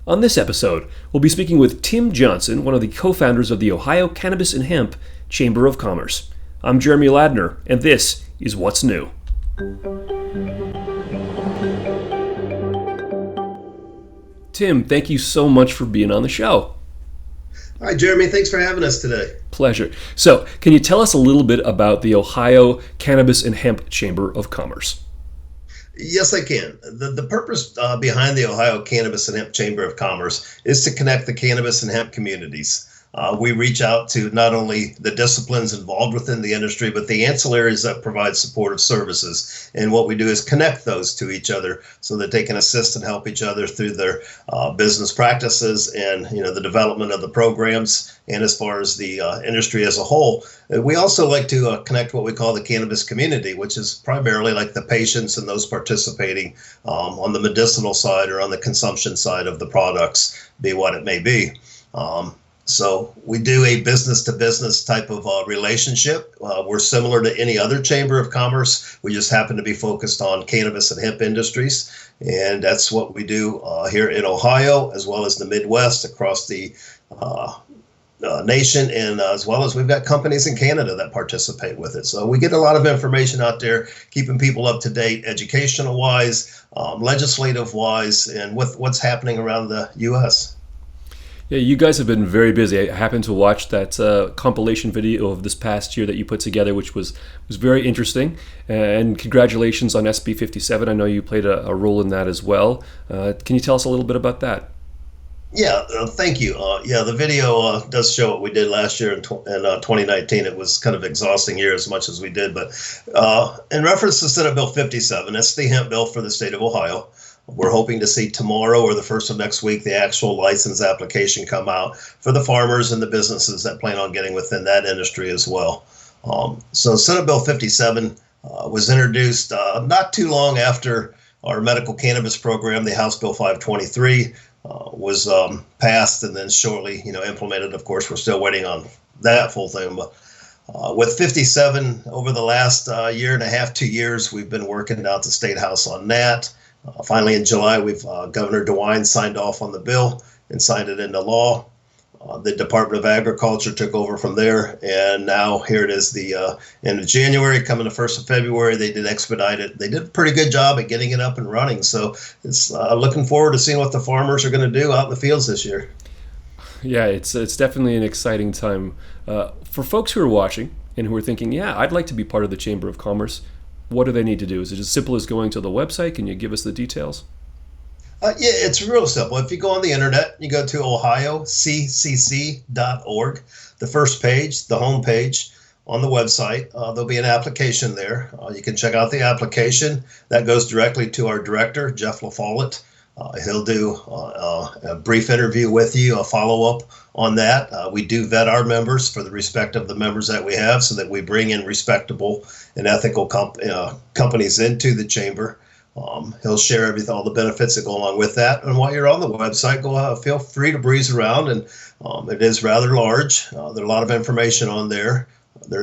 On this episode, we'll be speaking with Tim Johnson, one of the co-founders of the Ohio Cannabis and Hemp Chamber of Commerce. I'm Jeremy Ladner, and this is What's New. Tim, thank you so much for being on the show. Hi, Jeremy. Thanks for having us today. Pleasure. So, can you tell us a little bit about the Ohio Cannabis and Hemp Chamber of Commerce? Yes, I can. The purpose behind the Ohio Cannabis and Hemp Chamber of Commerce is to connect the cannabis and hemp communities. We reach out to not only the disciplines involved within the industry, but the ancillaries that provide supportive services. And what we do is connect those to each other so that they can assist and help each other through their business practices and the development of the programs. And as far as the industry as a whole, we also like to connect what we call the cannabis community, which is primarily like the patients and those participating on the medicinal side or on the consumption side of the products, be what it may be. So we do a business-to-business type of relationship. We're similar to any other chamber of commerce. We just happen to be focused on cannabis and hemp industries. And that's what we do here in Ohio, as well as the Midwest, across the nation, and as well as we've got companies in Canada that participate with it. So we get a lot of information out there, keeping people up to date, educational-wise, legislative-wise, and with what's happening around the U.S. Yeah, you guys have been very busy. I happened to watch that compilation video of this past year that you put together, which was very interesting. And congratulations on SB 57. I know you played a role in that as well. Can you tell us a little bit about that? Yeah, thank you. The video does show what we did last year in 2019. It was kind of exhausting year as much as we did. But in reference to Senate Bill 57, it's the hemp bill for the state of Ohio. We're hoping to see tomorrow or the first of next week the actual license application come out for the farmers and the businesses that plan on getting within that industry as well. So Senate Bill 57 was introduced not too long after our medical cannabis program, the House Bill 523, was passed and then shortly implemented. Of course, we're still waiting on that full thing. But with 57, over the last year and a half, 2 years, we've been working down at the State House on that. Finally, in July, Governor DeWine signed off on the bill and signed it into law. The Department of Agriculture took over from there, and now here it is the end of January, coming the 1st of February. They did expedite it. They did a pretty good job at getting it up and running. So it's looking forward to seeing what the farmers are going to do out in the fields this year. Yeah, it's definitely an exciting time. For folks who are watching and who are thinking, yeah, I'd like to be part of the Chamber of Commerce, what do they need to do? Is it as simple as going to the website? Can you give us the details? Yeah, it's real simple. If you go on the internet, you go to ohioccc.org, the first page, the home page on the website, there'll be an application there. You can check out the application. That goes directly to our director, Jeff LaFollette. He'll do a brief interview with you, a follow-up on that. We do vet our members for the respect of the members that we have so that we bring in respectable and ethical companies into the chamber. He'll share all the benefits that go along with that. And while you're on the website, feel free to breeze around. And it is rather large. There's a lot of information on there.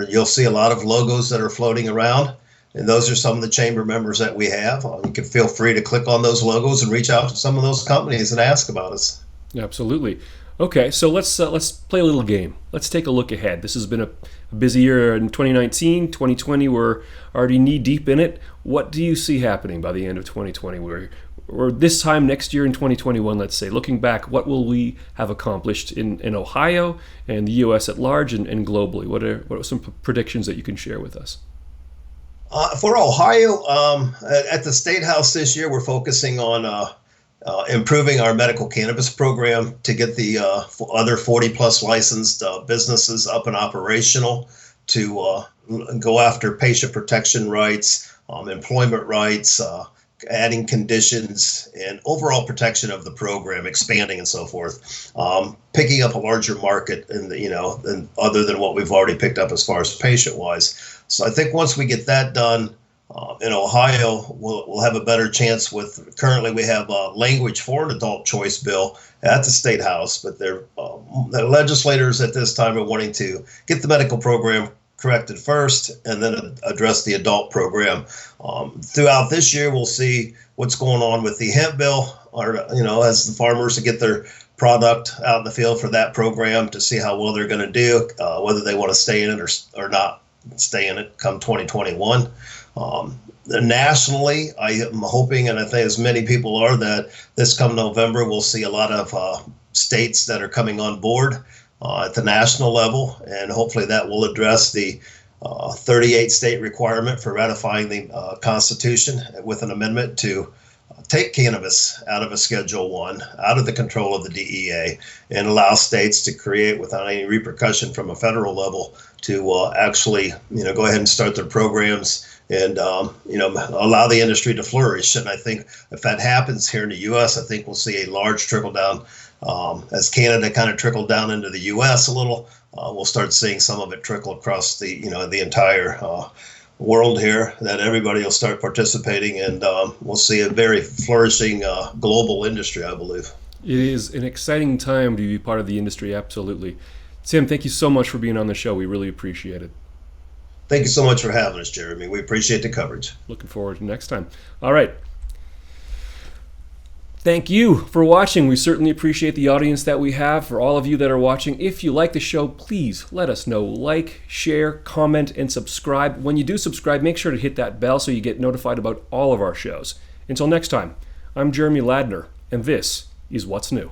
You'll see a lot of logos that are floating around. And those are some of the chamber members that we have. You can feel free to click on those logos and reach out to some of those companies and ask about us. Absolutely. Okay, so let's play a little game. Let's take a look ahead. This has been a busy year in 2019. 2020, we're already knee deep in it. What do you see happening by the end of 2020? Or this time next year in 2021, let's say, looking back, what will we have accomplished in Ohio and the U.S. at large and globally? What are some predictions that you can share with us? For Ohio, at the State House this year, we're focusing on improving our medical cannabis program to get the other 40-plus licensed businesses up and operational, to go after patient protection rights, employment rights, adding conditions, and overall protection of the program, expanding and so forth, picking up a larger market than other than what we've already picked up as far as patient-wise. So I think once we get that done in Ohio, we'll have a better chance with, currently we have language for an adult choice bill at the State House, but the legislators at this time are wanting to get the medical program corrected first and then address the adult program. Throughout this year, we'll see what's going on with the hemp bill. as the farmers to get their product out in the field for that program to see how well they're going to do, whether they want to stay in it or not stay in it come 2021. Nationally, I am hoping, and I think as many people are, that this come November, we'll see a lot of states that are coming on board at the national level, and hopefully that will address the 38 state requirement for ratifying the Constitution with an amendment to take cannabis out of a Schedule 1, out of the control of the DEA, and allow states to create, without any repercussion from a federal level, to actually, go ahead and start their programs and, allow the industry to flourish. And I think if that happens here in the U.S., I think we'll see a large trickle down. As Canada kind of trickled down into the U.S. a little, we'll start seeing some of it trickle across the entire world here, that everybody will start participating, and we'll see a very flourishing global industry, I believe. It is an exciting time to be part of the industry, absolutely. Tim, thank you so much for being on the show. We really appreciate it. Thank you so much for having us, Jeremy. We appreciate the coverage. Looking forward to next time. All right. Thank you for watching. We certainly appreciate the audience that we have. For all of you that are watching, if you like the show, please let us know. Like, share, comment, and subscribe. When you do subscribe, make sure to hit that bell so you get notified about all of our shows. Until next time, I'm Jeremy Ladner, and this is What's New.